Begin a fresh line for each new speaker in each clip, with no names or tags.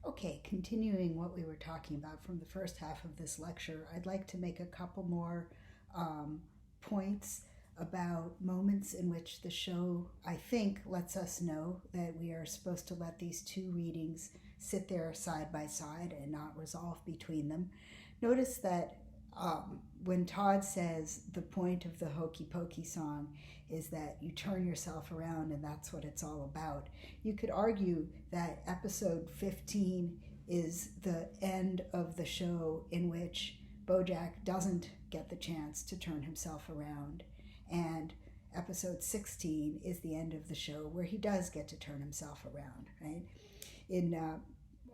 Okay, continuing what we were talking about from the first half of this lecture, I'd like to make a couple more um, points about moments in which the show, I think, lets us know that we are supposed to let these two readings sit there side by side and not resolve between them. Notice that when Todd says the point of the Hokey Pokey song is that you turn yourself around and that's what it's all about, you could argue that episode 15 is the end of the show in which Bojack doesn't get the chance to turn himself around, and episode 16 is the end of the show where he does get to turn himself around, right? In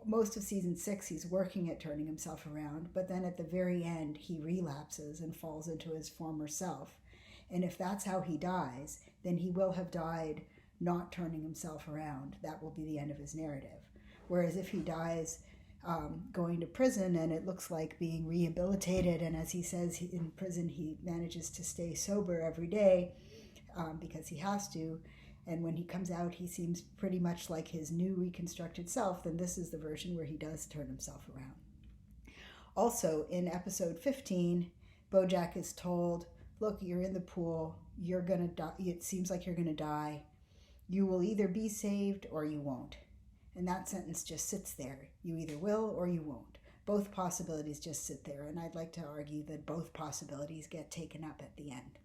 most of season 6, he's working at turning himself around, but then at the very end, he relapses and falls into his former self. And if that's how he dies, then he will have died not turning himself around. That will be the end of his narrative. Whereas if he dies going to prison and it looks like being rehabilitated, and as he says, in prison he manages to stay sober every day because he has to, and when he comes out he seems pretty much like his new reconstructed self, then this is the version where he does turn himself around. Also, in episode 15, Bojack is told, look, you're in the pool, you're gonna die, it seems like you're gonna die, you will either be saved or you won't. And that sentence just sits there. You either will or you won't. Both possibilities just sit there, and I'd like to argue that both possibilities get taken up at the end.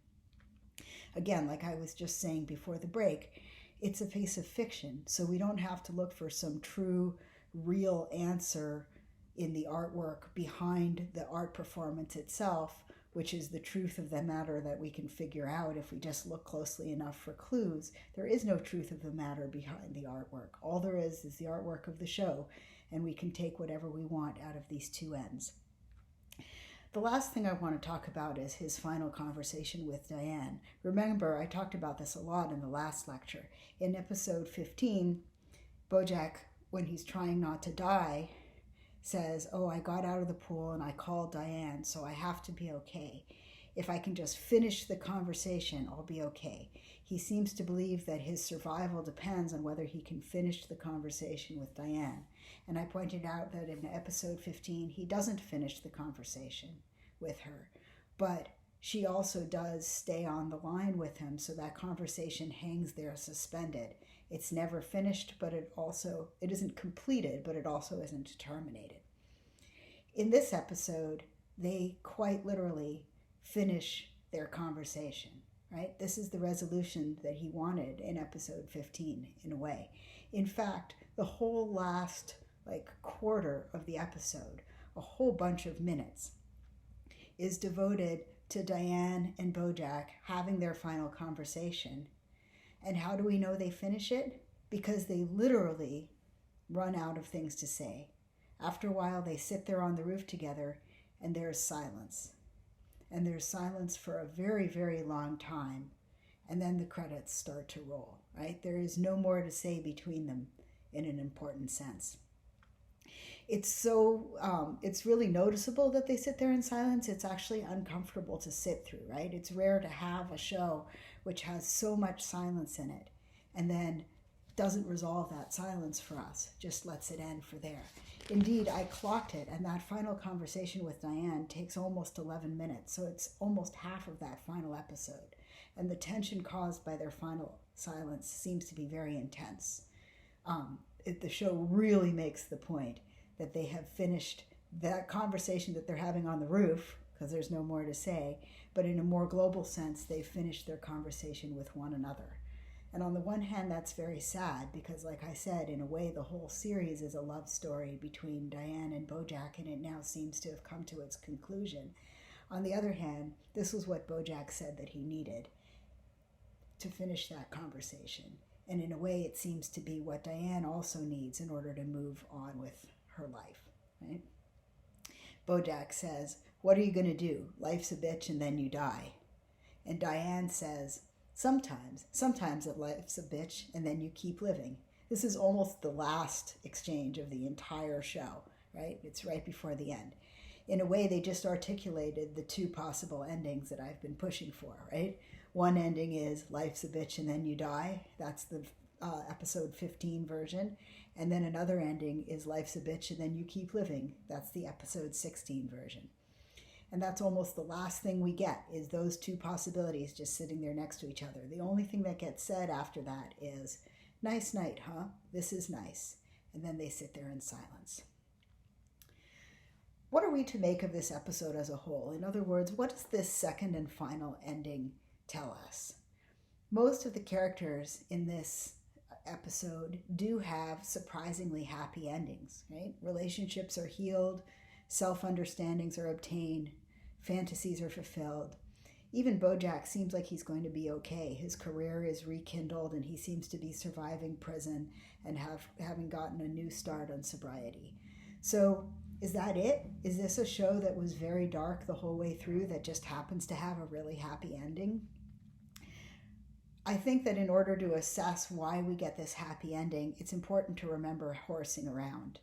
Again, like I was just saying before the break, it's a piece of fiction, so we don't have to look for some true, real answer in the artwork behind the art performance itself, which is the truth of the matter that we can figure out if we just look closely enough for clues. There is no truth of the matter behind the artwork. All there is the artwork of the show, and we can take whatever we want out of these two ends. The last thing I want to talk about is his final conversation with Diane. Remember, I talked about this a lot in the last lecture. In episode 15, Bojack, when he's trying not to die, says, oh, I got out of the pool and I called Diane, so I have to be okay. If I can just finish the conversation, I'll be okay. He seems to believe that his survival depends on whether he can finish the conversation with Diane. And I pointed out that in episode 15, he doesn't finish the conversation with her. But she also does stay on the line with him, so that conversation hangs there suspended. It's never finished, but it isn't completed, but it also isn't terminated. In this episode, they quite literally finish their conversation, right? This is the resolution that he wanted in episode 15, in a way. In fact, the whole last quarter of the episode, a whole bunch of minutes, is devoted to Diane and Bojack having their final conversation. And how do we know they finish it? Because they literally run out of things to say. After a while, they sit there on the roof together, and there's silence. And there's silence for a very, very long time. And then the credits start to roll, right? There is no more to say between them in an important sense. It's really noticeable that they sit there in silence. It's actually uncomfortable to sit through, right? It's rare to have a show which has so much silence in it and then doesn't resolve that silence for us, just lets it end for there. Indeed, I clocked it, and that final conversation with Diane takes almost 11 minutes, so it's almost half of that final episode. And the tension caused by their final silence seems to be very intense. The show really makes the point that they have finished that conversation that they're having on the roof, because there's no more to say, but in a more global sense, they've finished their conversation with one another. And on the one hand, that's very sad, because like I said, in a way, the whole series is a love story between Diane and Bojack, and it now seems to have come to its conclusion. On the other hand, this was what Bojack said that he needed to finish that conversation. And in a way, it seems to be what Diane also needs in order to move on with her life, right? Bojack says, what are you going to do? Life's a bitch and then you die. And Diane says, sometimes life's a bitch and then you keep living. This is almost the last exchange of the entire show, right? It's right before the end. In a way, they just articulated the two possible endings that I've been pushing for, right? One ending is life's a bitch and then you die. That's the episode 15 version. And then another ending is life's a bitch and then you keep living. That's the episode 16 version. And that's almost the last thing we get, is those two possibilities just sitting there next to each other. The only thing that gets said after that is, nice night, huh? This is nice. And then they sit there in silence. What are we to make of this episode as a whole? In other words, what does this second and final ending tell us? Most of the characters in this episode do have surprisingly happy endings, right? Relationships are healed, self-understandings are obtained, fantasies are fulfilled. Even Bojack seems like he's going to be okay. His career is rekindled and he seems to be surviving prison and having gotten a new start on sobriety. So is that it? Is this a show that was very dark the whole way through that just happens to have a really happy ending? I think that in order to assess why we get this happy ending, it's important to remember horsing around.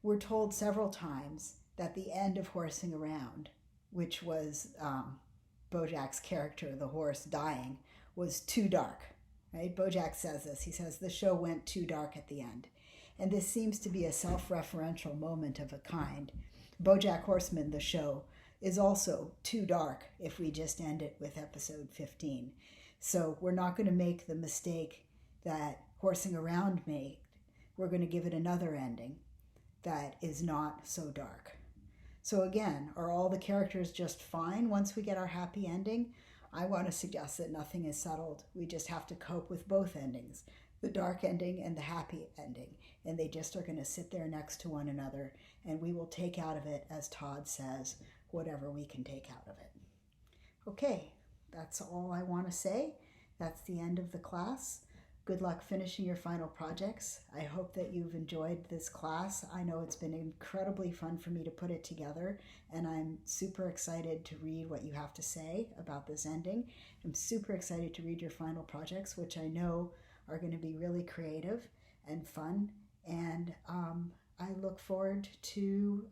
We're told several times that the end of horsing around, which was Bojack's character, the horse, dying, was too dark, right? Bojack says this. He says, the show went too dark at the end. And this seems to be a self-referential moment of a kind. Bojack Horseman, the show, is also too dark if we just end it with episode 15. So we're not going to make the mistake that Horsing Around made. We're going to give it another ending that is not so dark. So again, are all the characters just fine once we get our happy ending? I want to suggest that nothing is settled. We just have to cope with both endings, the dark ending and the happy ending. And they just are going to sit there next to one another, and we will take out of it, as Todd says, whatever we can take out of it. Okay, that's all I want to say. That's the end of the class. Good luck finishing your final projects. I hope that you've enjoyed this class. I know it's been incredibly fun for me to put it together, and I'm super excited to read what you have to say about this ending. I'm super excited to read your final projects, which I know are going to be really creative and fun, and I look forward to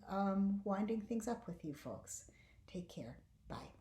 winding things up with you folks. Take care. Bye.